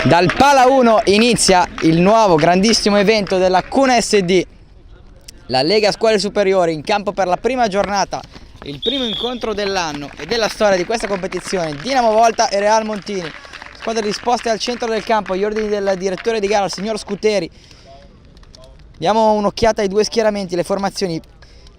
Dal Pala 1 inizia il nuovo grandissimo evento della Cuneo SD, la Lega Scuole Superiori, in campo per la prima giornata, il primo incontro dell'anno e della storia di questa competizione. Dinamo Volta e Real Montini, squadre disposte al centro del campo, agli ordini del direttore di gara, il signor Scuteri. Diamo un'occhiata ai due schieramenti, le formazioni.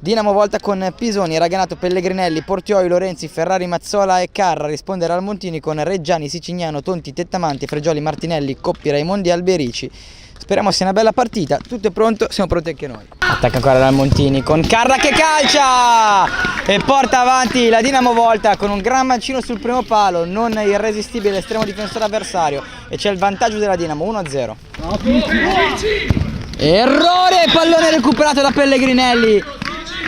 Dinamo Volta con Pisoni, Raganato, Pellegrinelli, Portioli, Lorenzi, Ferrari, Mazzola e Carra. Risponde Real Montini con Reggiani, Sicignano, Tonti, Tettamanti, Fregioli, Martinelli, Coppi, Raimondi e Alberici. Speriamo sia una bella partita, tutto è pronto, siamo pronti anche noi. Attacca ancora Real Montini con Carra che calcia e porta avanti la Dinamo Volta con un gran mancino sul primo palo, non irresistibile l'estremo difensore avversario, e c'è il vantaggio della Dinamo, 1-0. Errore, pallone recuperato da Pellegrinelli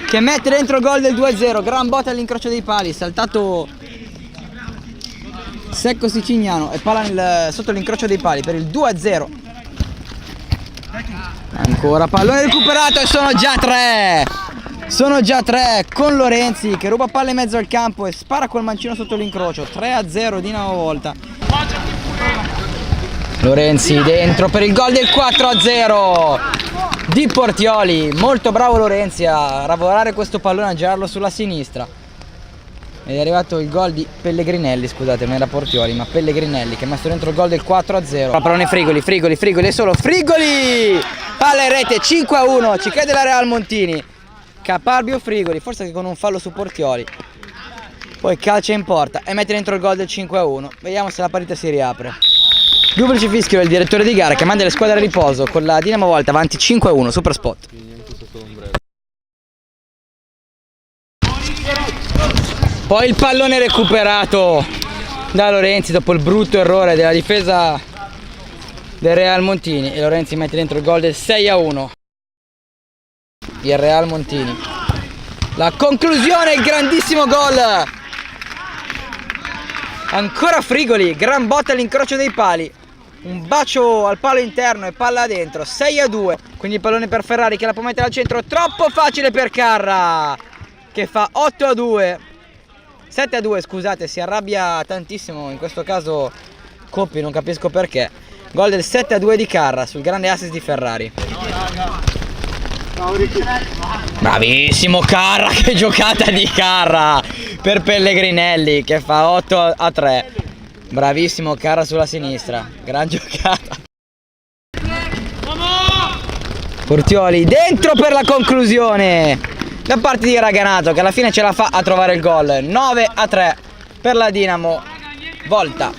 che mette dentro il gol del 2-0, gran botta all'incrocio dei pali, saltato secco Sicignano e palla sotto l'incrocio dei pali per il 2-0. Ancora pallone recuperato e sono già tre con Lorenzi che ruba palla in mezzo al campo e spara col mancino sotto l'incrocio. 3-0 Dinamo Volta. Lorenzi dentro per il gol del 4-0 di Portioli. Molto bravo Lorenzi a lavorare questo pallone, a girarlo sulla sinistra. Ed è arrivato il gol di Pellegrinelli, scusate, non era Portioli ma Pellegrinelli che ha messo dentro il gol del 4-0. Pallone Frigoli e solo Frigoli! Palla in rete, 5-1, ci crede la Real Montini. Caparbio Frigoli, forse che con un fallo su Portioli. Poi calcia in porta e mette dentro il gol del 5-1. Vediamo se la partita si riapre. Duplice fischio del direttore di gara che manda le squadre a riposo con la Dinamo Volta avanti 5-1, super spot. Poi il pallone recuperato da Lorenzi dopo il brutto errore della difesa del Real Montini e Lorenzi mette dentro il gol del 6-1. Il Real Montini. La conclusione, il grandissimo gol. Ancora Frigoli, gran botta all'incrocio dei pali. Un bacio al palo interno e palla dentro, 6-2. Quindi il pallone per Ferrari che la può mettere al centro, troppo facile per Carra che fa 8-2. 7-2, scusate, si arrabbia tantissimo in questo caso Coppi, non capisco perché. Gol del 7-2 di Carra sul grande assist di Ferrari. Bravissimo Carra, che giocata di Carra per Pellegrinelli che fa 8-3. Bravissimo Carra sulla sinistra, gran giocata. Portioli dentro per la conclusione da parte di Raganato che alla fine ce la fa a trovare il gol. 9-3 per la Dinamo Volta.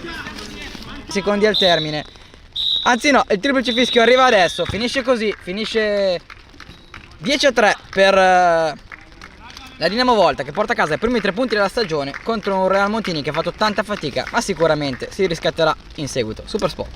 Secondi al termine. Anzi no, il triplice fischio arriva adesso, finisce così, finisce 10-3 per la Dinamo Volta che porta a casa i primi 3 punti della stagione contro un Real Montini che ha fatto tanta fatica ma sicuramente si riscatterà in seguito. Super spot.